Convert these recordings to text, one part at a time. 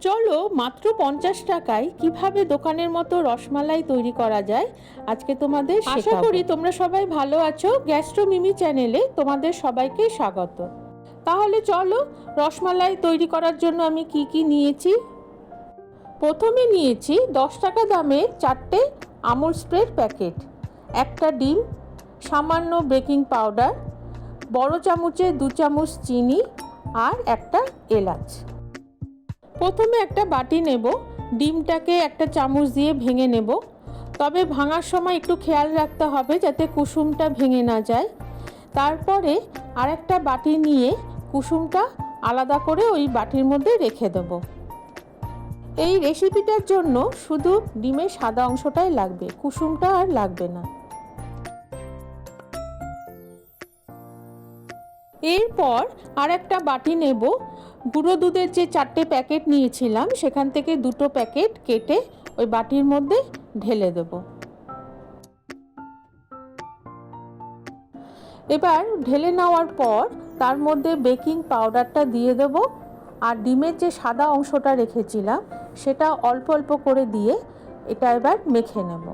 চলো মাত্র 50 টাকায় কিভাবে দোকানের মতো রসমালাই তৈরি করা যায় আজকে তোমাদের শেখাবো। আশা করি তোমরা সবাই ভালো আছো। গ্যাস্ট্রো মিমি চ্যানেলে তোমাদের সবাইকে স্বাগত। তাহলে চলো রসমালাই তৈরি করার জন্য আমি কি কি নিয়েছি। প্রথমে নিয়েছি 10 টাকা দামের 4টে আমুল স্প্রের প্যাকেট, একটা ডিম, সামান্য বেকিং পাউডার, বড় চামচে 2 চামচ চিনি আর একটা এলাচ। প্রথমে একটা বাটি নেব, ডিমটাকে একটা চামচ দিয়ে ভেঙে নেব, তবে ভাঙার সময় একটু খেয়াল রাখতে হবে যাতে কুসুমটা ভেঙে না যায়। তারপরে আরেকটা বাটি নিয়ে কুসুমটা আলাদা করে ওই বাটির মধ্যে রেখে দেব। এই রেসিপিটার জন্য শুধু ডিমের সাদা অংশটাই লাগবে, কুসুমটা আর লাগবে না। এরপর আরেকটা বাটি নেব, গুঁড়ো দুধের যে 4টে প্যাকেট নিয়েছিলাম সেখান থেকে 2টো প্যাকেট কেটে ওই বাটির মধ্যে ঢেলে দেব। এবার ঢেলে নেওয়ার পর তার মধ্যে বেকিং পাউডারটা দিয়ে দেব আর ডিমের যে সাদা অংশটা রেখেছিলাম সেটা অল্প অল্প করে দিয়ে এটা এবার মেখে নেব।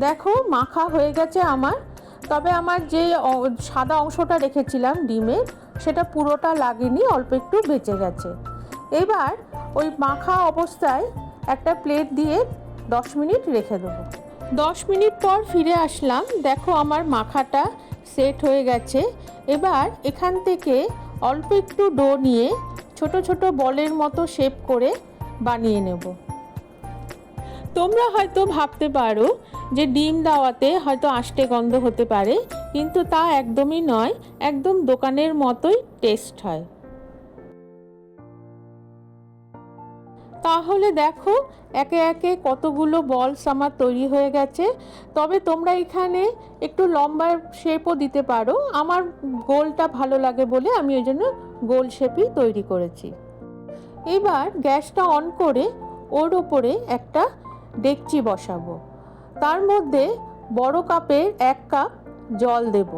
দেখো মাখা হয়ে গেছে আমার, তবে আমার যে সাদা অংশটা রেখেছিলাম ডিমের সেটা পুরোটা লাগেনি, অল্প একটু বেঁচে গেছে। এবার ওই মাখা অবস্থায় একটা প্লেট দিয়ে 10 মিনিট রেখে দেবো। 10 মিনিট পর ফিরে আসলাম, দেখো আমার মাখাটা সেট হয়ে গেছে। এবার এখান থেকে অল্প একটু ডো নিয়ে ছোট ছোট বলের মতো শেপ করে বানিয়ে নেব। তোমরা হয়তো ভাবতে পারো যে ডিম দেওয়াতে হয়তো আষ্টে গন্ধ হতে পারে, কিন্তু তা একদমই নয়, একদম দোকানের মতোই টেস্ট হয়। তাহলে দেখো একে একে কতগুলো বলস আমার তৈরি হয়ে গেছে। তবে তোমরা এখানে একটু লম্বা শেপও দিতে পারো, আমার গোলটা ভালো লাগে বলে আমি ওই জন্য গোল শেপই তৈরি করেছি। এবার গ্যাসটা অন করে ওর ওপরে একটা ডেকচি বসাবো, তার মধ্যে বড় কাপের 1 কাপ জল দেব।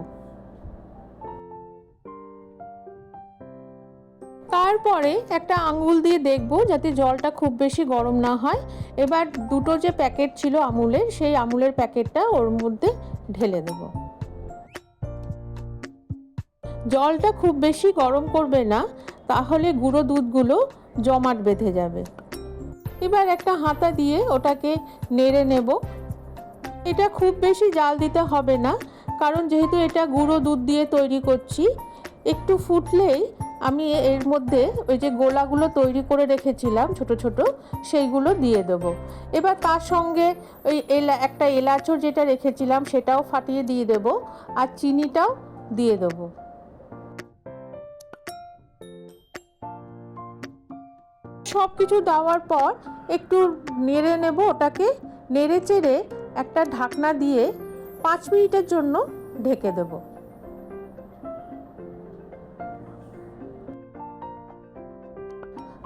তারপরে একটা আঙুল দিয়ে দেখব যাতে জলটা খুব বেশি গরম না হয়। এবার 2টো যে প্যাকেট ছিল আমুলের, সেই আমুলের প্যাকেটটা ওর মধ্যে ঢেলে দেব। জলটা খুব বেশি গরম করবে না, তাহলে গুঁড়ো দুধগুলো জমাট বেঁধে যাবে। এবার একটা হাতা দিয়ে ওটাকে নেড়ে নেব। এটা খুব বেশি জাল দিতে হবে না, কারণ যেহেতু এটা গুঁড়ো দুধ দিয়ে তৈরি করছি। একটু ফুটলেই আমি এর মধ্যে ওই যে গোলাগুলো তৈরি করে রেখেছিলাম ছোট ছোট, সেইগুলো দিয়ে দেব। এবার তার সঙ্গে ওই একটা এলাচও যেটা রেখেছিলাম সেটাও ফাটিয়ে দিয়ে দেব, আর চিনিটাও দিয়ে দেব। সব কিছু দেওয়ার পর একটু নেড়ে নেব, ওটাকে নেড়ে চেড়ে একটা ঢাকনা দিয়ে 5 মিনিটের জন্য ঢেকে দেব।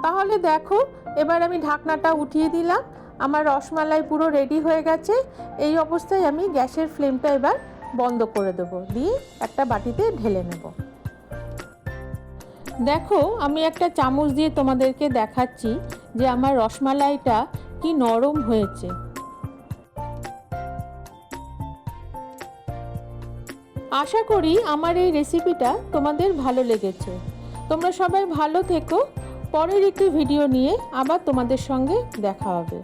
তাহলে দেখো এবার আমি ঢাকনাটা উঠিয়ে দিলাম, আমার রসমালাই পুরো রেডি হয়ে গেছে। এই অবস্থায় আমি গ্যাসের ফ্লেমটা এবার বন্ধ করে দেব, দিয়ে একটা বাটিতে ঢেলে নেব। দেখো আমি একটা চামচ দিয়ে তোমাদেরকে দেখাচ্ছি যে আমার রসমালাইটা কি নরম হয়েছে। আশা করি আমার এই রেসিপিটা তোমাদের ভালো লেগেছে। তোমরা সবাই ভালো থেকো। পরের একটি ভিডিও নিয়ে আবার তোমাদের সঙ্গে দেখা হবে।